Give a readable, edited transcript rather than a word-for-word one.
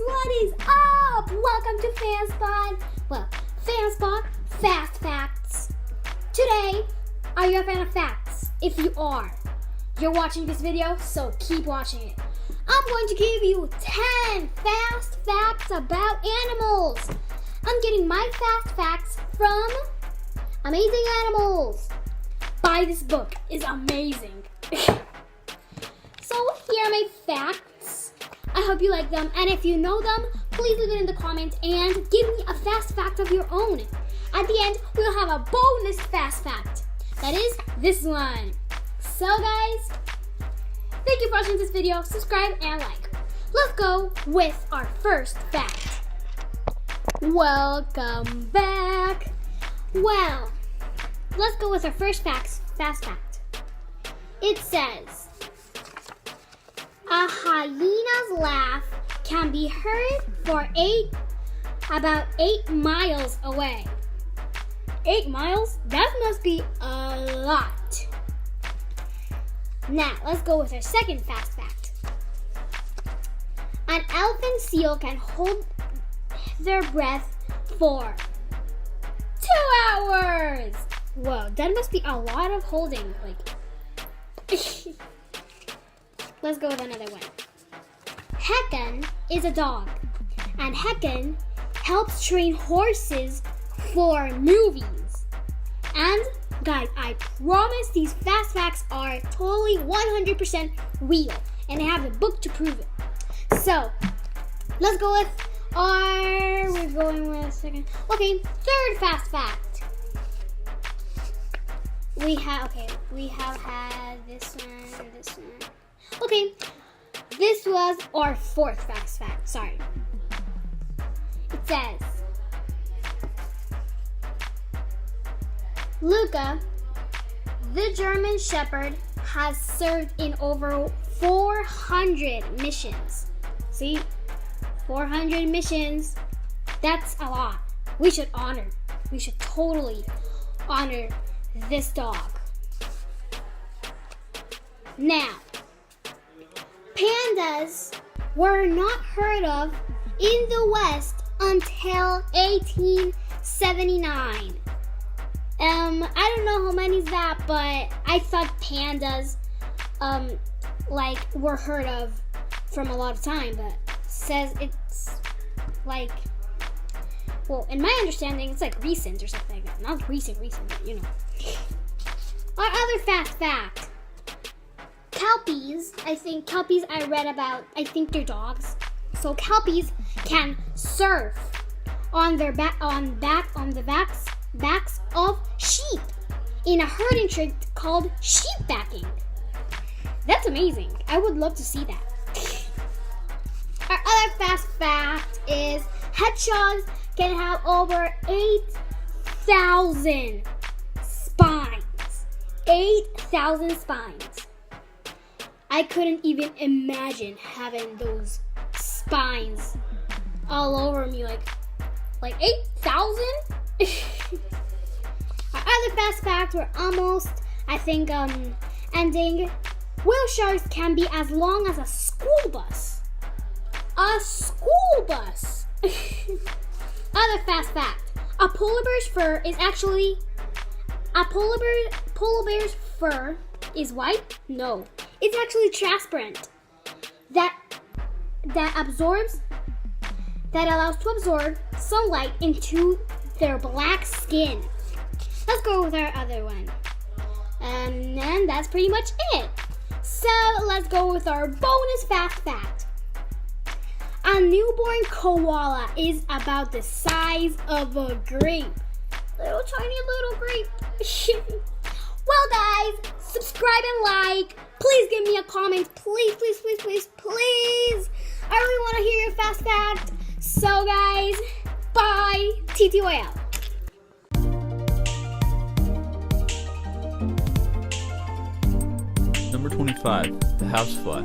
what is up? Welcome to FanSpot. Well, FanSpot Fast Facts. Today, are you a fan of facts? If you are, you're watching this video, so keep watching it. I'm going to give you 10 fast facts about animals. I'm getting my fast facts from Amazing Animals. Buy this book, it's amazing. So here are my facts. I hope you like them, and if you know them, please leave it in the comments and give me a fast fact of your own. At the end, we'll have a bonus fast fact. That is this one. So guys, thank you for watching this video. Subscribe and like. Let's go with our first fact. Welcome back. Well, let's go with our first fast fact. It says, a hyena's laugh can be heard for about 8 miles away. 8 miles? That must be a lot. Now, let's go with our second fast fact. An elephant seal can hold their breath for 2 hours. Whoa, that must be a lot of holding. Let's go with another one. Hakan is a dog, and Hakan helps train horses for movies. And guys, I promise these fast facts are totally 100% real, and I have a book to prove it. So, let's go with we're going with second. Okay, third fast fact. We have had this one, this one. Okay, this was our fourth fast fact, sorry. It says, Luca, the German Shepherd, has served in over 400 missions. See, 400 missions, that's a lot. We should totally honor this dog. Now, pandas were not heard of in the West until 1879. I don't know how many is that, but I thought pandas were heard of from a lot of time, but says it's in my understanding it's recent or something like that. Not recent, but you know. Our other fast fact. Kelpies I read about, I think they're dogs. So kelpies can surf on the backs of sheep in a herding trick called sheepbacking. That's amazing. I would love to see that. Our other fast fact is hedgehogs can have over 8,000 spines. 8,000 spines. I couldn't even imagine having those spines all over me, like 8,000? Our other fast fact, we're almost, ending. Whale sharks can be as long as a school bus. A school bus! Other fast fact, a polar bear's fur is actually, polar bear's fur is white? No. It's actually transparent. That allows to absorb sunlight into their black skin. Let's go with our other one. And that's pretty much it. So let's go with our bonus fast fact. A newborn koala is about the size of a grape. Tiny little grape. Well guys, subscribe and like. Please give me a comment. Please. I really want to hear your fast fact. So guys, bye. TTYL. Number 25, the housefly.